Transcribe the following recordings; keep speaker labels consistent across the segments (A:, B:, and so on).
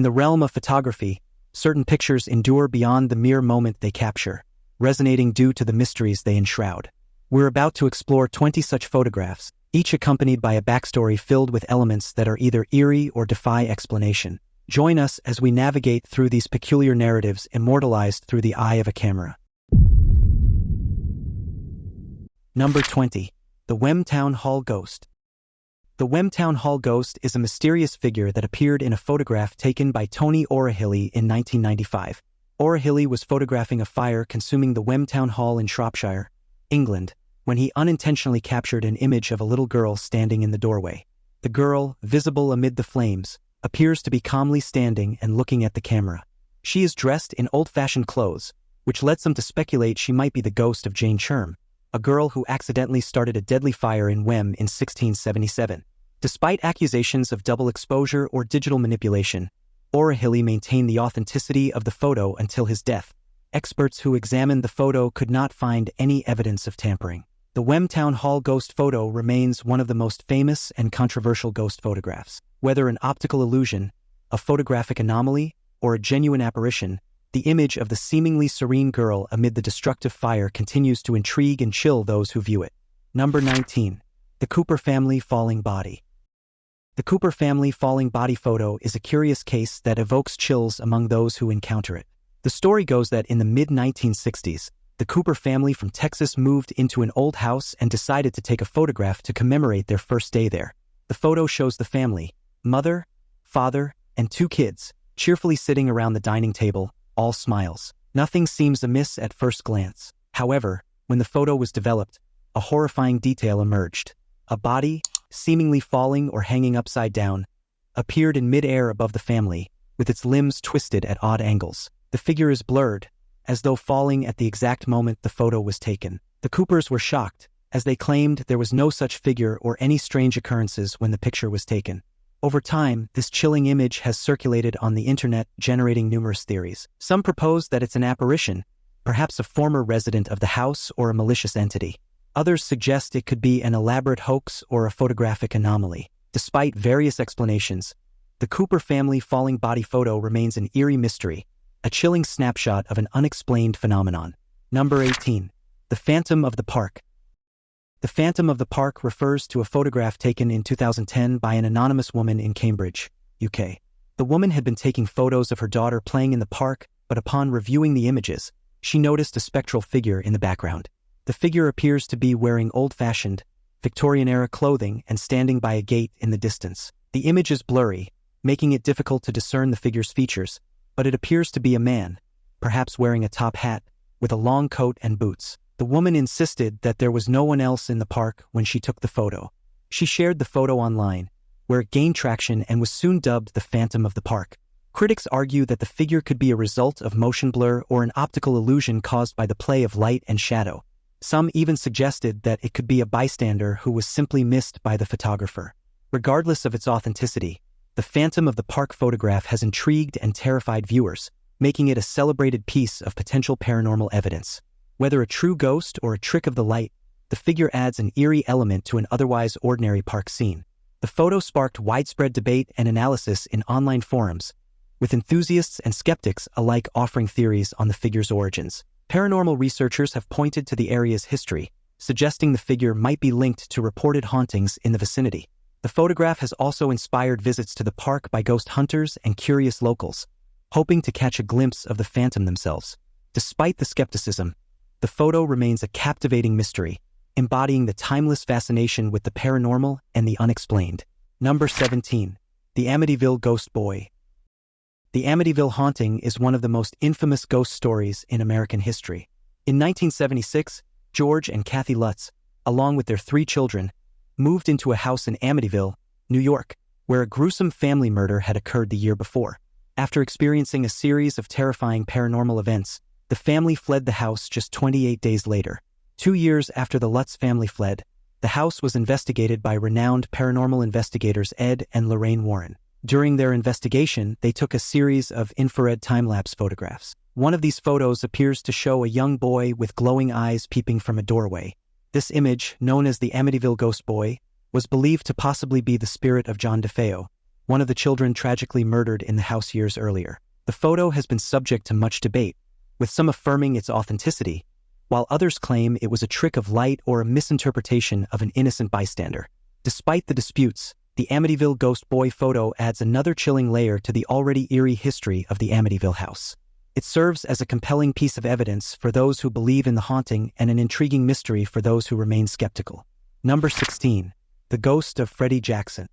A: In the realm of photography, certain pictures endure beyond the mere moment they capture, resonating due to the mysteries they enshroud. We're about to explore 20 such photographs, each accompanied by a backstory filled with elements that are either eerie or defy explanation. Join us as we navigate through these peculiar narratives immortalized through the eye of a camera. Number 20. The Watertown Hall Ghost. The Watertown Hall Ghost is a mysterious figure that appeared in a photograph taken by Tony Orahilly in 1995. Orahilly was photographing a fire consuming the Watertown Hall in Shropshire, England, when he unintentionally captured an image of a little girl standing in the doorway. The girl, visible amid the flames, appears to be calmly standing and looking at the camera. She is dressed in old-fashioned clothes, which led some to speculate she might be the ghost of Jane Cherm, a girl who accidentally started a deadly fire in Wem in 1677. Despite accusations of double exposure or digital manipulation, Orahilly maintained the authenticity of the photo until his death. Experts who examined the photo could not find any evidence of tampering. The Watertown Hall ghost photo remains one of the most famous and controversial ghost photographs. Whether an optical illusion, a photographic anomaly, or a genuine apparition, the image of the seemingly serene girl amid the destructive fire continues to intrigue and chill those who view it. Number 19. The Cooper Family Falling Body. The Cooper family falling body photo is a curious case that evokes chills among those who encounter it. The story goes that in the mid-1960s, the Cooper family from Texas moved into an old house and decided to take a photograph to commemorate their first day there. The photo shows the family, mother, father, and 2 kids, cheerfully sitting around the dining table, all smiles. Nothing seems amiss at first glance. However, when the photo was developed, a horrifying detail emerged. A body, seemingly falling or hanging upside down, appeared in mid-air above the family, with its limbs twisted at odd angles. The figure is blurred, as though falling at the exact moment the photo was taken. The Coopers were shocked, as they claimed there was no such figure or any strange occurrences when the picture was taken. Over time, this chilling image has circulated on the internet, generating numerous theories. Some propose that it's an apparition, perhaps a former resident of the house or a malicious entity. Others suggest it could be an elaborate hoax or a photographic anomaly. Despite various explanations, the Cooper family falling body photo remains an eerie mystery, a chilling snapshot of an unexplained phenomenon. Number 18. The Phantom of the Park. The Phantom of the Park refers to a photograph taken in 2010 by an anonymous woman in Cambridge, UK. The woman had been taking photos of her daughter playing in the park, but upon reviewing the images, she noticed a spectral figure in the background. The figure appears to be wearing old-fashioned, Victorian-era clothing and standing by a gate in the distance. The image is blurry, making it difficult to discern the figure's features, but it appears to be a man, perhaps wearing a top hat, with a long coat and boots. The woman insisted that there was no one else in the park when she took the photo. She shared the photo online, where it gained traction and was soon dubbed the Phantom of the Park. Critics argue that the figure could be a result of motion blur or an optical illusion caused by the play of light and shadow. Some even suggested that it could be a bystander who was simply missed by the photographer. Regardless of its authenticity, the Phantom of the Park photograph has intrigued and terrified viewers, making it a celebrated piece of potential paranormal evidence. Whether a true ghost or a trick of the light, the figure adds an eerie element to an otherwise ordinary park scene. The photo sparked widespread debate and analysis in online forums, with enthusiasts and skeptics alike offering theories on the figure's origins. Paranormal researchers have pointed to the area's history, suggesting the figure might be linked to reported hauntings in the vicinity. The photograph has also inspired visits to the park by ghost hunters and curious locals, hoping to catch a glimpse of the phantom themselves. Despite the skepticism, the photo remains a captivating mystery, embodying the timeless fascination with the paranormal and the unexplained. Number 17. The Amityville Ghost Boy. The Amityville haunting is one of the most infamous ghost stories in American history. In 1976, George and Kathy Lutz, along with their 3 children, moved into a house in Amityville, New York, where a gruesome family murder had occurred the year before. After experiencing a series of terrifying paranormal events, the family fled the house just 28 days later. 2 years after the Lutz family fled, the house was investigated by renowned paranormal investigators Ed and Lorraine Warren. During their investigation, they took a series of infrared time-lapse photographs. One of these photos appears to show a young boy with glowing eyes peeping from a doorway. This image, known as the Amityville Ghost Boy, was believed to possibly be the spirit of John DeFeo, one of the children tragically murdered in the house years earlier. The photo has been subject to much debate, with some affirming its authenticity, while others claim it was a trick of light or a misinterpretation of an innocent bystander. Despite the disputes, the Amityville Ghost Boy photo adds another chilling layer to the already eerie history of the Amityville house. It serves as a compelling piece of evidence for those who believe in the haunting and an intriguing mystery for those who remain skeptical. Number 16. The Ghost of Freddy Jackson.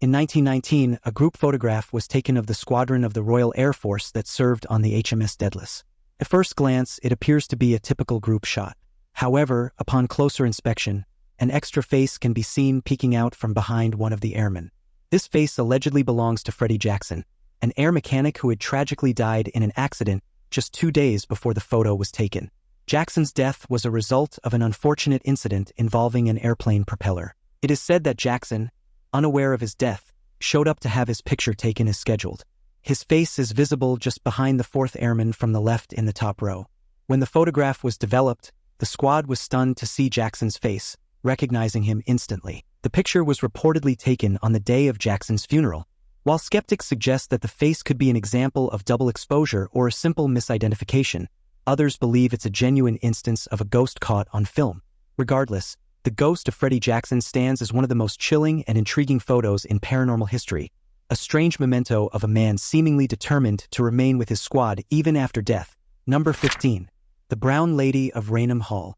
A: In 1919, a group photograph was taken of the squadron of the Royal Air Force that served on the HMS Daedalus. At first glance, it appears to be a typical group shot. However, upon closer inspection, an extra face can be seen peeking out from behind one of the airmen. This face allegedly belongs to Freddy Jackson, an air mechanic who had tragically died in an accident just 2 days before the photo was taken. Jackson's death was a result of an unfortunate incident involving an airplane propeller. It is said that Jackson, unaware of his death, showed up to have his picture taken as scheduled. His face is visible just behind the 4th airman from the left in the top row. When the photograph was developed, the squad was stunned to see Jackson's face, recognizing him instantly. The picture was reportedly taken on the day of Jackson's funeral. While skeptics suggest that the face could be an example of double exposure or a simple misidentification, others believe it's a genuine instance of a ghost caught on film. Regardless, the ghost of Freddy Jackson stands as one of the most chilling and intriguing photos in paranormal history, a strange memento of a man seemingly determined to remain with his squad even after death. Number 15. The Brown Lady of Raynham Hall.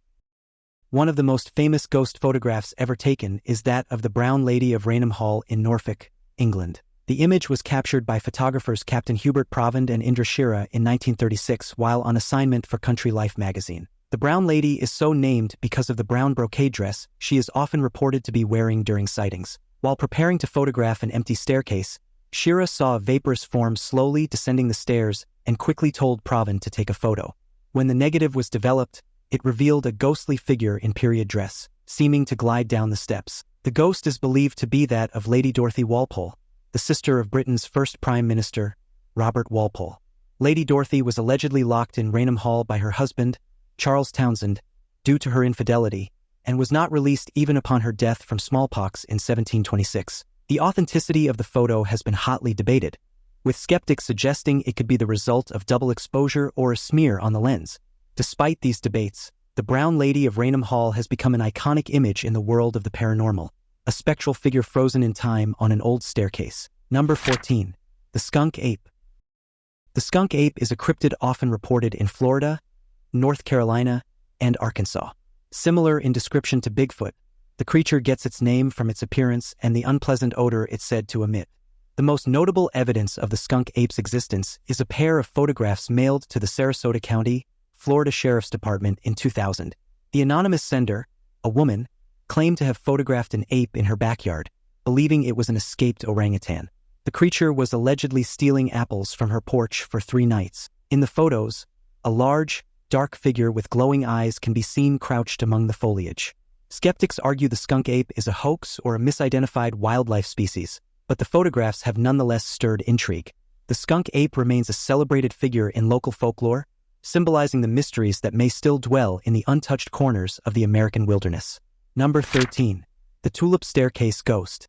A: One of the most famous ghost photographs ever taken is that of the Brown Lady of Raynham Hall in Norfolk, England. The image was captured by photographers Captain Hubert Provand and Indra Shira in 1936 while on assignment for Country Life magazine. The Brown Lady is so named because of the brown brocade dress she is often reported to be wearing during sightings. While preparing to photograph an empty staircase, Shira saw a vaporous form slowly descending the stairs and quickly told Provand to take a photo. When the negative was developed, it revealed a ghostly figure in period dress, seeming to glide down the steps. The ghost is believed to be that of Lady Dorothy Walpole, the sister of Britain's first Prime Minister, Robert Walpole. Lady Dorothy was allegedly locked in Raynham Hall by her husband, Charles Townshend, due to her infidelity, and was not released even upon her death from smallpox in 1726. The authenticity of the photo has been hotly debated, with skeptics suggesting it could be the result of double exposure or a smear on the lens. Despite these debates, the Brown Lady of Raynham Hall has become an iconic image in the world of the paranormal, a spectral figure frozen in time on an old staircase. Number 14. The Skunk Ape. The skunk ape is a cryptid often reported in Florida, North Carolina, and Arkansas. Similar in description to Bigfoot, the creature gets its name from its appearance and the unpleasant odor it's said to emit. The most notable evidence of the skunk ape's existence is a pair of photographs mailed to the Sarasota County, Florida Sheriff's Department in 2000. The anonymous sender, a woman, claimed to have photographed an ape in her backyard, believing it was an escaped orangutan. The creature was allegedly stealing apples from her porch for 3 nights. In the photos, a large, dark figure with glowing eyes can be seen crouched among the foliage. Skeptics argue the skunk ape is a hoax or a misidentified wildlife species, but the photographs have nonetheless stirred intrigue. The skunk ape remains a celebrated figure in local folklore, symbolizing the mysteries that may still dwell in the untouched corners of the American wilderness. Number 13. The Tulip Staircase Ghost.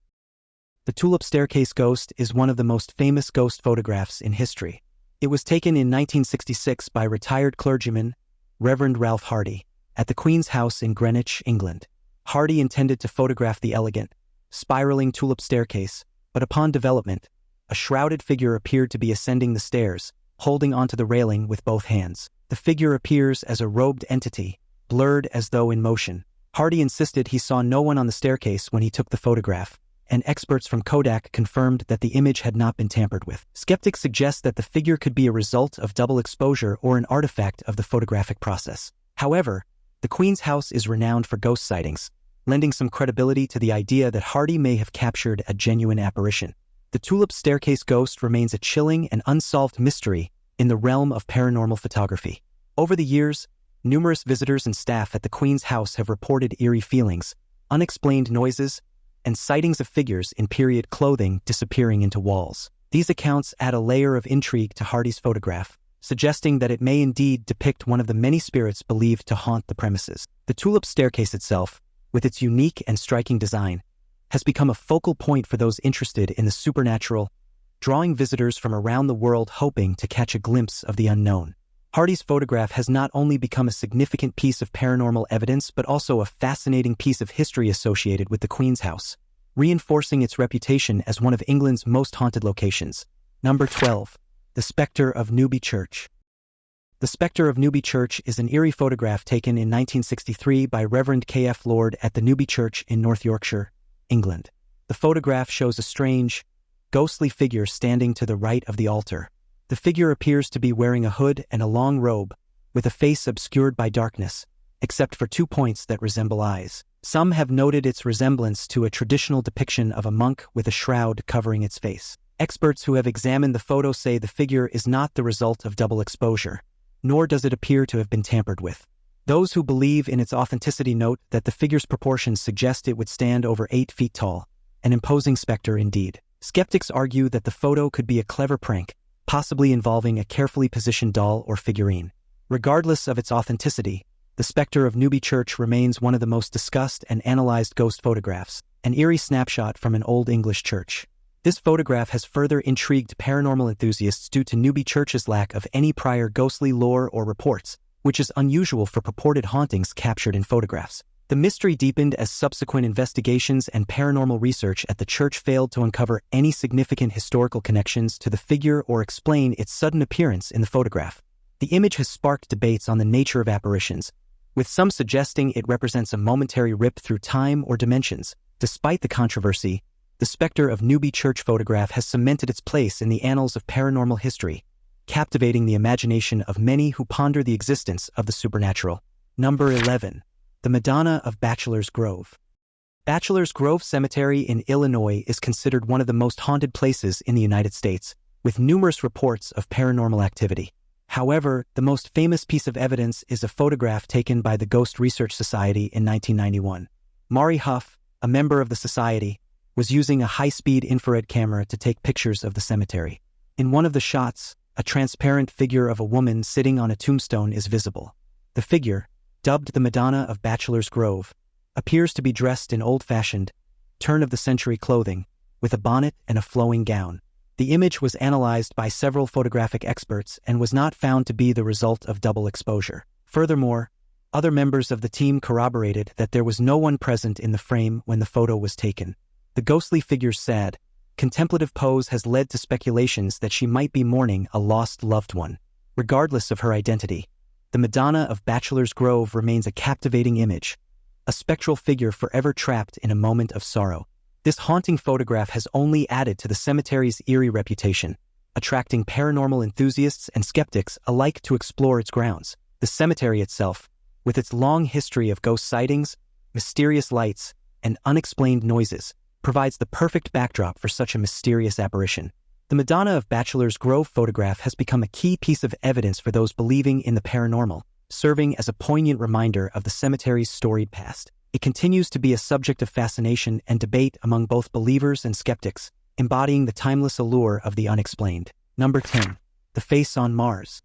A: The Tulip Staircase Ghost is one of the most famous ghost photographs in history. It was taken in 1966 by retired clergyman, Reverend Ralph Hardy, at the Queen's House in Greenwich, England. Hardy intended to photograph the elegant, spiraling tulip staircase, but upon development, a shrouded figure appeared to be ascending the stairs, holding onto the railing with both hands. The figure appears as a robed entity, blurred as though in motion. Hardy insisted he saw no one on the staircase when he took the photograph, and experts from Kodak confirmed that the image had not been tampered with. Skeptics suggest that the figure could be a result of double exposure or an artifact of the photographic process. However, the Queen's House is renowned for ghost sightings, lending some credibility to the idea that Hardy may have captured a genuine apparition. The Tulip Staircase Ghost remains a chilling and unsolved mystery in the realm of paranormal photography. Over the years, numerous visitors and staff at the Queen's House have reported eerie feelings, unexplained noises, and sightings of figures in period clothing disappearing into walls. These accounts add a layer of intrigue to Hardy's photograph, suggesting that it may indeed depict one of the many spirits believed to haunt the premises. The Tulip Staircase itself, with its unique and striking design, has become a focal point for those interested in the supernatural, drawing visitors from around the world hoping to catch a glimpse of the unknown. Hardy's photograph has not only become a significant piece of paranormal evidence but also a fascinating piece of history associated with the Queen's house, reinforcing its reputation as one of England's most haunted locations. Number 12. The Spectre of Newbie Church. The Spectre of Newbie Church is an eerie photograph taken in 1963 by Reverend K.F. Lord at the Newbie Church in North Yorkshire, England. The photograph shows a strange, ghostly figure standing to the right of the altar. The figure appears to be wearing a hood and a long robe, with a face obscured by darkness, except for 2 points that resemble eyes. Some have noted its resemblance to a traditional depiction of a monk with a shroud covering its face. Experts who have examined the photo say the figure is not the result of double exposure, nor does it appear to have been tampered with. Those who believe in its authenticity note that the figure's proportions suggest it would stand over 8 feet tall, an imposing specter indeed. Skeptics argue that the photo could be a clever prank, possibly involving a carefully positioned doll or figurine. Regardless of its authenticity, the Spectre of Newbie Church remains one of the most discussed and analyzed ghost photographs, an eerie snapshot from an Old English church. This photograph has further intrigued paranormal enthusiasts due to Newbie Church's lack of any prior ghostly lore or reports, which is unusual for purported hauntings captured in photographs. The mystery deepened as subsequent investigations and paranormal research at the church failed to uncover any significant historical connections to the figure or explain its sudden appearance in the photograph. The image has sparked debates on the nature of apparitions, with some suggesting it represents a momentary rip through time or dimensions. Despite the controversy, the Spectre of Newbie Church photograph has cemented its place in the annals of paranormal history, captivating the imagination of many who ponder the existence of the supernatural. Number 11. The Madonna of Bachelors Grove. Bachelors Grove Cemetery in Illinois is considered one of the most haunted places in the United States, with numerous reports of paranormal activity. However, the most famous piece of evidence is a photograph taken by the Ghost Research Society in 1991. Maury Huff, a member of the society, was using a high-speed infrared camera to take pictures of the cemetery. In one of the shots, a transparent figure of a woman sitting on a tombstone is visible. The figure, dubbed the Madonna of Bachelors Grove, appears to be dressed in old-fashioned, turn-of-the-century clothing, with a bonnet and a flowing gown. The image was analyzed by several photographic experts and was not found to be the result of double exposure. Furthermore, other members of the team corroborated that there was no one present in the frame when the photo was taken. The ghostly figure's sad, contemplative pose has led to speculations that she might be mourning a lost loved one. Regardless of her identity, the Madonna of Bachelors Grove remains a captivating image, a spectral figure forever trapped in a moment of sorrow. This haunting photograph has only added to the cemetery's eerie reputation, attracting paranormal enthusiasts and skeptics alike to explore its grounds. The cemetery itself, with its long history of ghost sightings, mysterious lights, and unexplained noises, provides the perfect backdrop for such a mysterious apparition. The Madonna of Bachelors Grove photograph has become a key piece of evidence for those believing in the paranormal, serving as a poignant reminder of the cemetery's storied past. It continues to be a subject of fascination and debate among both believers and skeptics, embodying the timeless allure of the unexplained. Number 10. The Face on Mars.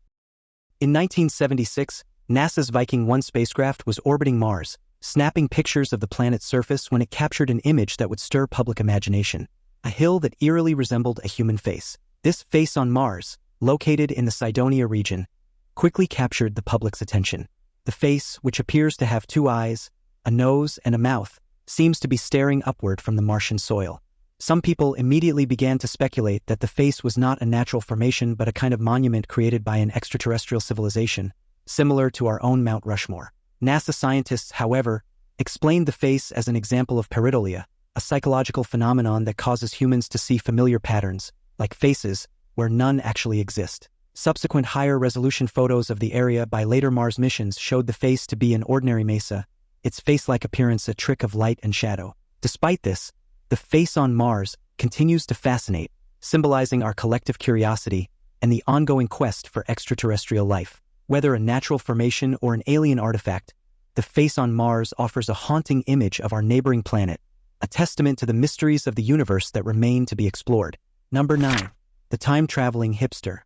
A: In 1976, NASA's Viking 1 spacecraft was orbiting Mars, snapping pictures of the planet's surface when it captured an image that would stir public imagination: a hill that eerily resembled a human face. This face on Mars, located in the Cydonia region, quickly captured the public's attention. The face, which appears to have 2 eyes, a nose, and a mouth, seems to be staring upward from the Martian soil. Some people immediately began to speculate that the face was not a natural formation but a kind of monument created by an extraterrestrial civilization, similar to our own Mount Rushmore. NASA scientists, however, explained the face as an example of pareidolia, a psychological phenomenon that causes humans to see familiar patterns, like faces, where none actually exist. Subsequent higher-resolution photos of the area by later Mars missions showed the face to be an ordinary mesa, its face-like appearance a trick of light and shadow. Despite this, the face on Mars continues to fascinate, symbolizing our collective curiosity and the ongoing quest for extraterrestrial life. Whether a natural formation or an alien artifact, the face on Mars offers a haunting image of our neighboring planet, a testament to the mysteries of the universe that remain to be explored. Number 9. The Time Traveling Hipster.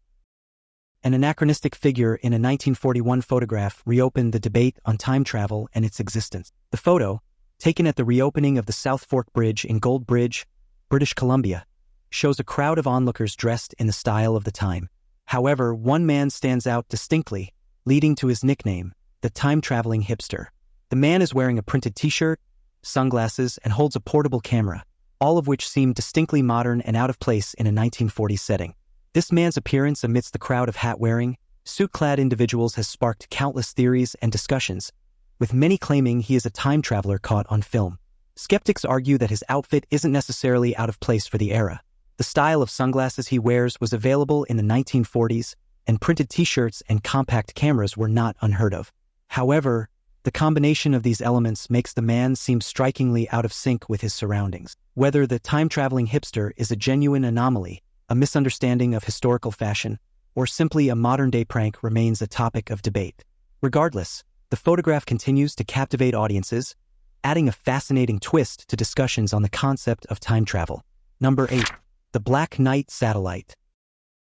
A: An anachronistic figure in a 1941 photograph reopened the debate on time travel and its existence. The photo, taken at the reopening of the South Fork Bridge in Gold Bridge, British Columbia, shows a crowd of onlookers dressed in the style of the time. However, one man stands out distinctly, leading to his nickname, the Tim Traveling Hipster. The man is wearing a printed t-shirt, sunglasses, and holds a portable camera, all of which seem distinctly modern and out of place in a 1940s setting. This man's appearance amidst the crowd of hat-wearing, suit-clad individuals has sparked countless theories and discussions, with many claiming he is a time traveler caught on film. Skeptics argue that his outfit isn't necessarily out of place for the era. The style of sunglasses he wears was available in the 1940s, and printed t-shirts and compact cameras were not unheard of. However, the combination of these elements makes the man seem strikingly out of sync with his surroundings. Whether the time-traveling hipster is a genuine anomaly, a misunderstanding of historical fashion, or simply a modern-day prank remains a topic of debate. Regardless, the photograph continues to captivate audiences, adding a fascinating twist to discussions on the concept of time travel. Number 8. The Black Knight Satellite.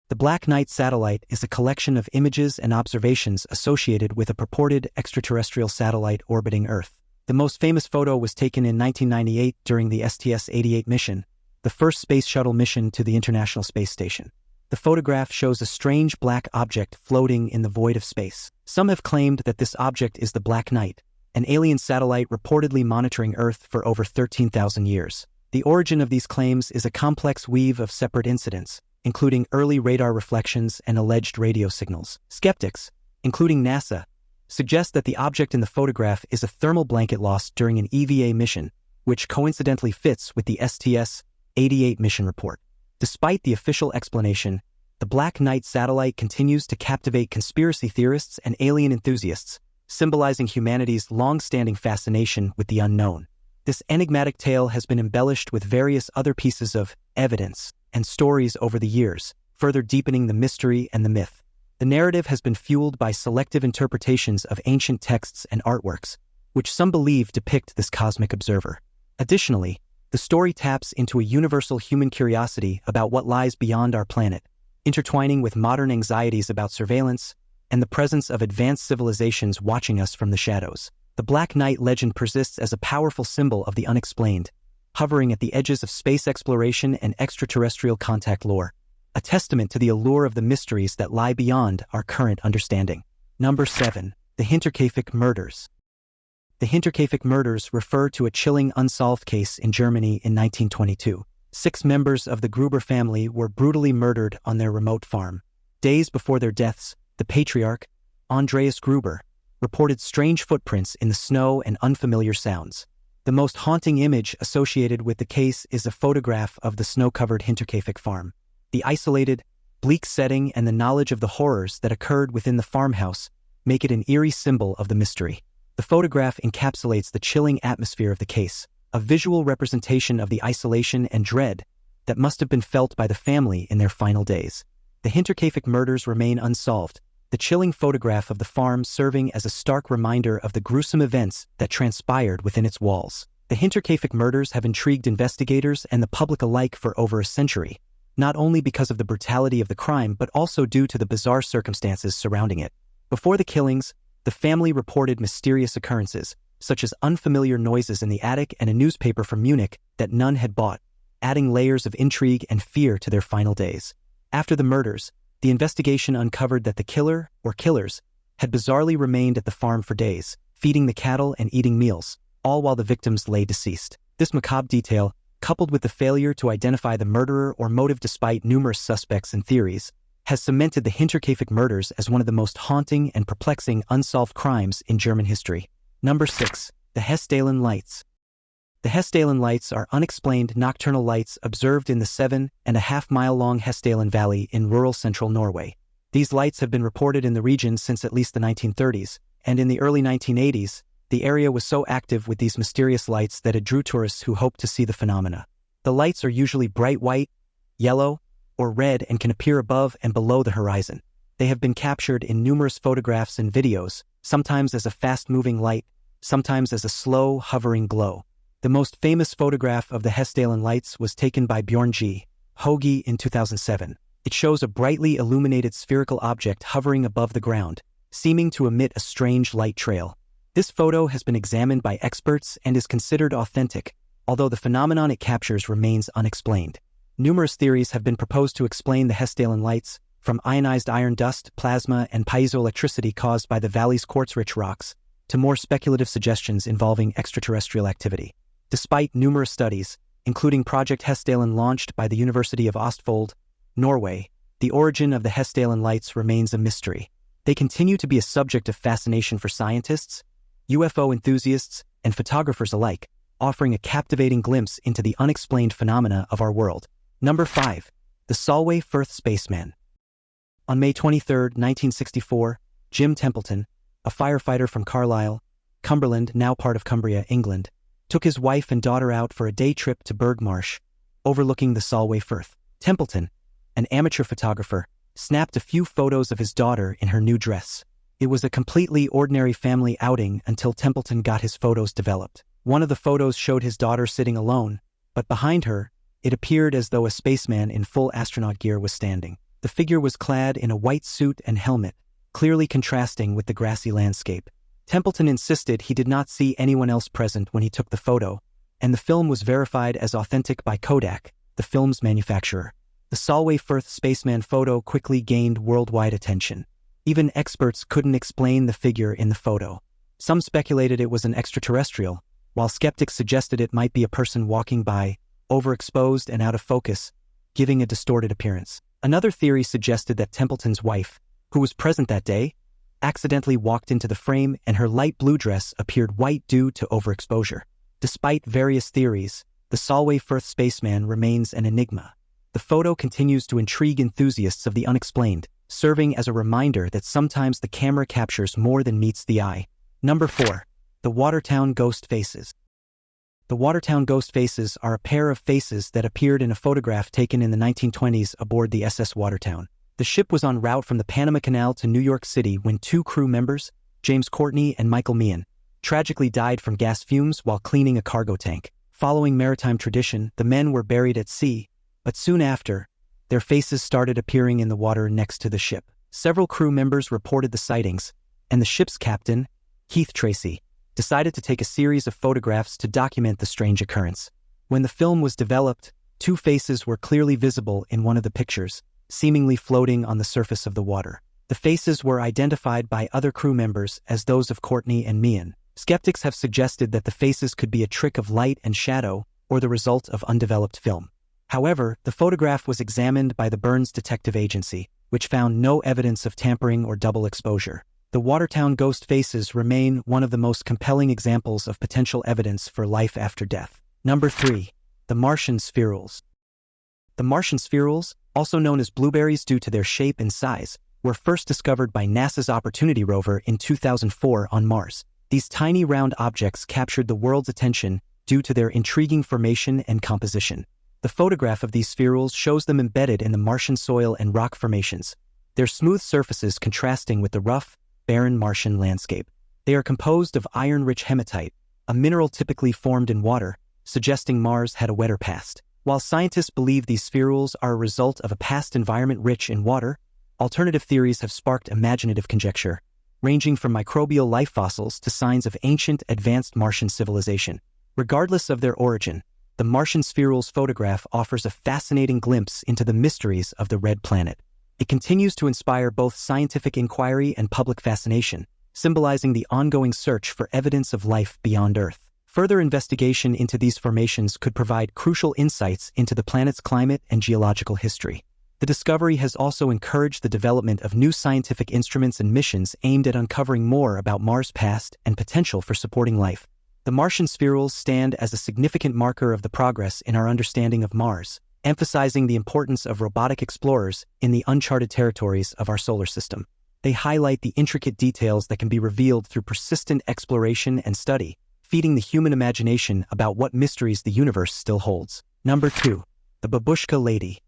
A: The Black Knight Satellite is a collection of images and observations associated with a purported extraterrestrial satellite orbiting Earth. The most famous photo was taken in 1998 during the STS-88 mission, the first space shuttle mission to the International Space Station. The photograph shows a strange black object floating in the void of space. Some have claimed that this object is the Black Knight, an alien satellite reportedly monitoring Earth for over 13,000 years. The origin of these claims is a complex weave of separate incidents, including early radar reflections and alleged radio signals. Skeptics, including NASA, suggest that the object in the photograph is a thermal blanket lost during an EVA mission, which coincidentally fits with the STS-88 mission report. Despite the official explanation, the Black Knight satellite continues to captivate conspiracy theorists and alien enthusiasts, symbolizing humanity's long-standing fascination with the unknown. This enigmatic tale has been embellished with various other pieces of evidence and stories over the years, further deepening the mystery and the myth. The narrative has been fueled by selective interpretations of ancient texts and artworks, which some believe depict this cosmic observer. Additionally, the story taps into a universal human curiosity about what lies beyond our planet, intertwining with modern anxieties about surveillance and the presence of advanced civilizations watching us from the shadows. The Black Knight legend persists as a powerful symbol of the unexplained, hovering at the edges of space exploration and extraterrestrial contact lore, a testament to the allure of the mysteries that lie beyond our current understanding. Number 7. The Hinterkaifeck Murders. The Hinterkaifeck murders refer to a chilling unsolved case in Germany in 1922. 6 members of the Gruber family were brutally murdered on their remote farm. Days before their deaths, the patriarch, Andreas Gruber, reported strange footprints in the snow and unfamiliar sounds. The most haunting image associated with the case is a photograph of the snow-covered Hinterkaifeck farm. The isolated, bleak setting and the knowledge of the horrors that occurred within the farmhouse make it an eerie symbol of the mystery. The photograph encapsulates the chilling atmosphere of the case, a visual representation of the isolation and dread that must have been felt by the family in their final days. The Hinterkaifeck murders remain unsolved, the chilling photograph of the farm serving as a stark reminder of the gruesome events that transpired within its walls. The Hinterkaifeck murders have intrigued investigators and the public alike for over a century, not only because of the brutality of the crime but also due to the bizarre circumstances surrounding it. Before the killings, the family reported mysterious occurrences, such as unfamiliar noises in the attic and a newspaper from Munich that none had bought, adding layers of intrigue and fear to their final days. After the murders, the investigation uncovered that the killer, or killers, had bizarrely remained at the farm for days, feeding the cattle and eating meals, all while the victims lay deceased. This macabre detail, coupled with the failure to identify the murderer or motive despite numerous suspects and theories, has cemented the Hinterkaifeck murders as one of the most haunting and perplexing unsolved crimes in German history. Number 6. The Hesen Lights. The Hesen Lights are unexplained nocturnal lights observed in the 7.5-mile-long Hesdalen Valley in rural central Norway. These lights have been reported in the region since at least the 1930s, and in the early 1980s, the area was so active with these mysterious lights that it drew tourists who hoped to see the phenomena. The lights are usually bright white, yellow, or red and can appear above and below the horizon. They have been captured in numerous photographs and videos, sometimes as a fast-moving light, sometimes as a slow, hovering glow. The most famous photograph of the Hesdalen Lights was taken by Bjorn G. Hoge in 2007. It shows a brightly illuminated spherical object hovering above the ground, seeming to emit a strange light trail. This photo has been examined by experts and is considered authentic, although the phenomenon it captures remains unexplained. Numerous theories have been proposed to explain the Hesen Lights, from ionized iron dust, plasma, and piezoelectricity caused by the valley's quartz-rich rocks, to more speculative suggestions involving extraterrestrial activity. Despite numerous studies, including Project Hesen launched by the University of Østfold, Norway, the origin of the Hesen Lights remains a mystery. They continue to be a subject of fascination for scientists, UFO enthusiasts, and photographers alike, offering a captivating glimpse into the unexplained phenomena of our world. Number 5. The Solway Firth Spaceman. On May 23, 1964, Jim Templeton, a firefighter from Carlisle, Cumberland, now part of Cumbria, England, took his wife and daughter out for a day trip to Bergmarsh, overlooking the Solway Firth. Templeton, an amateur photographer, snapped a few photos of his daughter in her new dress. It was a completely ordinary family outing until Templeton got his photos developed. One of the photos showed his daughter sitting alone, but behind her, it appeared as though a spaceman in full astronaut gear was standing. The figure was clad in a white suit and helmet, clearly contrasting with the grassy landscape. Templeton insisted he did not see anyone else present when he took the photo, and the film was verified as authentic by Kodak, the film's manufacturer. The Solway Firth spaceman photo quickly gained worldwide attention. Even experts couldn't explain the figure in the photo. Some speculated it was an extraterrestrial, while skeptics suggested it might be a person walking by, overexposed and out of focus, giving a distorted appearance. Another theory suggested that Templeton's wife, who was present that day, accidentally walked into the frame and her light blue dress appeared white due to overexposure. Despite various theories, the Solway Firth spaceman remains an enigma. The photo continues to intrigue enthusiasts of the unexplained, serving as a reminder that sometimes the camera captures more than meets the eye. Number 4. The Watertown Ghost Faces. The Watertown Ghost Faces are a pair of faces that appeared in a photograph taken in the 1920s aboard the SS Watertown. The ship was en route from the Panama Canal to New York City when two crew members, James Courtney and Michael Meehan, tragically died from gas fumes while cleaning a cargo tank. Following maritime tradition, the men were buried at sea, but soon after, their faces started appearing in the water next to the ship. Several crew members reported the sightings, and the ship's captain, Keith Tracy, decided to take a series of photographs to document the strange occurrence. When the film was developed, two faces were clearly visible in one of the pictures, seemingly floating on the surface of the water. The faces were identified by other crew members as those of Courtney and Meehan. Skeptics have suggested that the faces could be a trick of light and shadow or the result of undeveloped film. However, the photograph was examined by the Burns Detective Agency, which found no evidence of tampering or double exposure. The Watertown ghost faces remain one of the most compelling examples of potential evidence for life after death. Number 3. The Martian Spherules. The Martian Spherules, also known as blueberries due to their shape and size, were first discovered by NASA's Opportunity rover in 2004 on Mars. These tiny round objects captured the world's attention due to their intriguing formation and composition. The photograph of these spherules shows them embedded in the Martian soil and rock formations, their smooth surfaces contrasting with the rough, barren Martian landscape. They are composed of iron-rich hematite, a mineral typically formed in water, suggesting Mars had a wetter past. While scientists believe these spherules are a result of a past environment rich in water, alternative theories have sparked imaginative conjecture, ranging from microbial life fossils to signs of ancient, advanced Martian civilization. Regardless of their origin, the Martian Spherules photograph offers a fascinating glimpse into the mysteries of the red planet. It continues to inspire both scientific inquiry and public fascination, symbolizing the ongoing search for evidence of life beyond Earth. Further investigation into these formations could provide crucial insights into the planet's climate and geological history. The discovery has also encouraged the development of new scientific instruments and missions aimed at uncovering more about Mars' past and potential for supporting life. The Martian Spherules stand as a significant marker of the progress in our understanding of Mars, emphasizing the importance of robotic explorers in the uncharted territories of our solar system. They highlight the intricate details that can be revealed through persistent exploration and study, feeding the human imagination about what mysteries the universe still holds. Number 2. The Babushka Lady.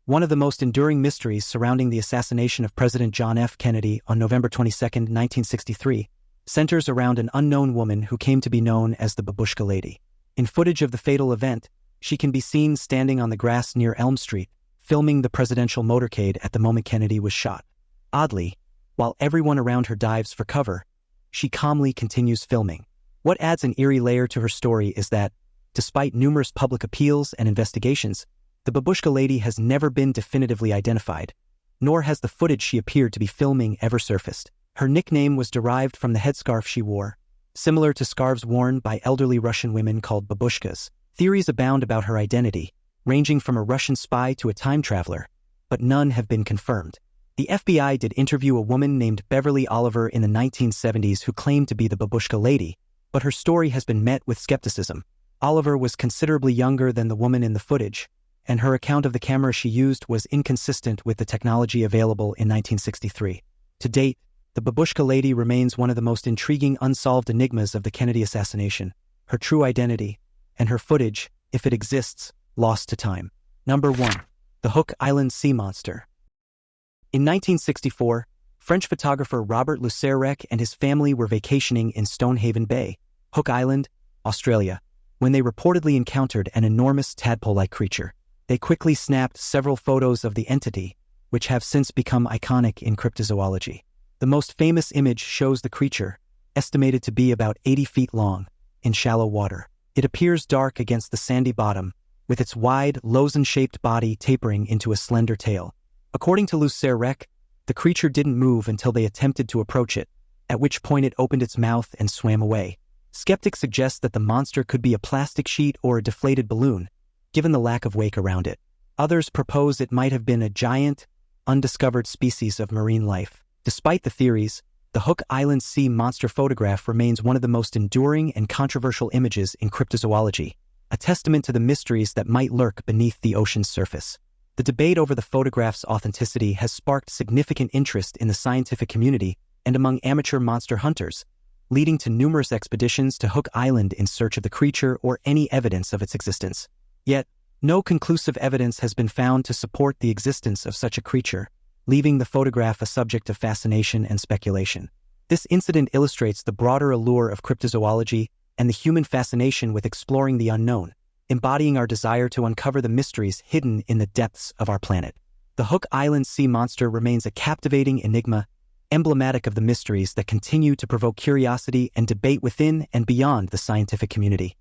A: One of the most enduring mysteries surrounding the assassination of President John F. Kennedy on November 22, 1963, centers around an unknown woman who came to be known as the Babushka Lady. In footage of the fatal event, she can be seen standing on the grass near Elm Street, filming the presidential motorcade at the moment Kennedy was shot. Oddly, while everyone around her dives for cover, she calmly continues filming. What adds an eerie layer to her story is that, despite numerous public appeals and investigations, the Babushka Lady has never been definitively identified, nor has the footage she appeared to be filming ever surfaced. Her nickname was derived from the headscarf she wore, similar to scarves worn by elderly Russian women called babushkas. Theories abound about her identity, ranging from a Russian spy to a time traveler, but none have been confirmed. The FBI did interview a woman named Beverly Oliver in the 1970s who claimed to be the Babushka Lady, but her story has been met with skepticism. Oliver was considerably younger than the woman in the footage, and her account of the camera she used was inconsistent with the technology available in 1963. To date, the Babushka Lady remains one of the most intriguing unsolved enigmas of the Kennedy assassination, her true identity, and her footage, if it exists, lost to time. Number 1. The Hook Island Sea Monster. In 1964, French photographer Robert Lucerec and his family were vacationing in Stonehaven Bay, Hook Island, Australia, when they reportedly encountered an enormous tadpole-like creature. They quickly snapped several photos of the entity, which have since become iconic in cryptozoology. The most famous image shows the creature, estimated to be about 80 feet long, in shallow water. It appears dark against the sandy bottom, with its wide, lozenge-shaped body tapering into a slender tail. According to Lucerec, the creature didn't move until they attempted to approach it, at which point it opened its mouth and swam away. Skeptics suggest that the monster could be a plastic sheet or a deflated balloon, given the lack of wake around it. Others propose it might have been a giant, undiscovered species of marine life. Despite the theories, the Hook Island Sea Monster photograph remains one of the most enduring and controversial images in cryptozoology, a testament to the mysteries that might lurk beneath the ocean's surface. The debate over the photograph's authenticity has sparked significant interest in the scientific community and among amateur monster hunters, leading to numerous expeditions to Hook Island in search of the creature or any evidence of its existence. Yet, no conclusive evidence has been found to support the existence of such a creature, leaving the photograph a subject of fascination and speculation. This incident illustrates the broader allure of cryptozoology and the human fascination with exploring the unknown, embodying our desire to uncover the mysteries hidden in the depths of our planet. The Hook Island Sea Monster remains a captivating enigma, emblematic of the mysteries that continue to provoke curiosity and debate within and beyond the scientific community.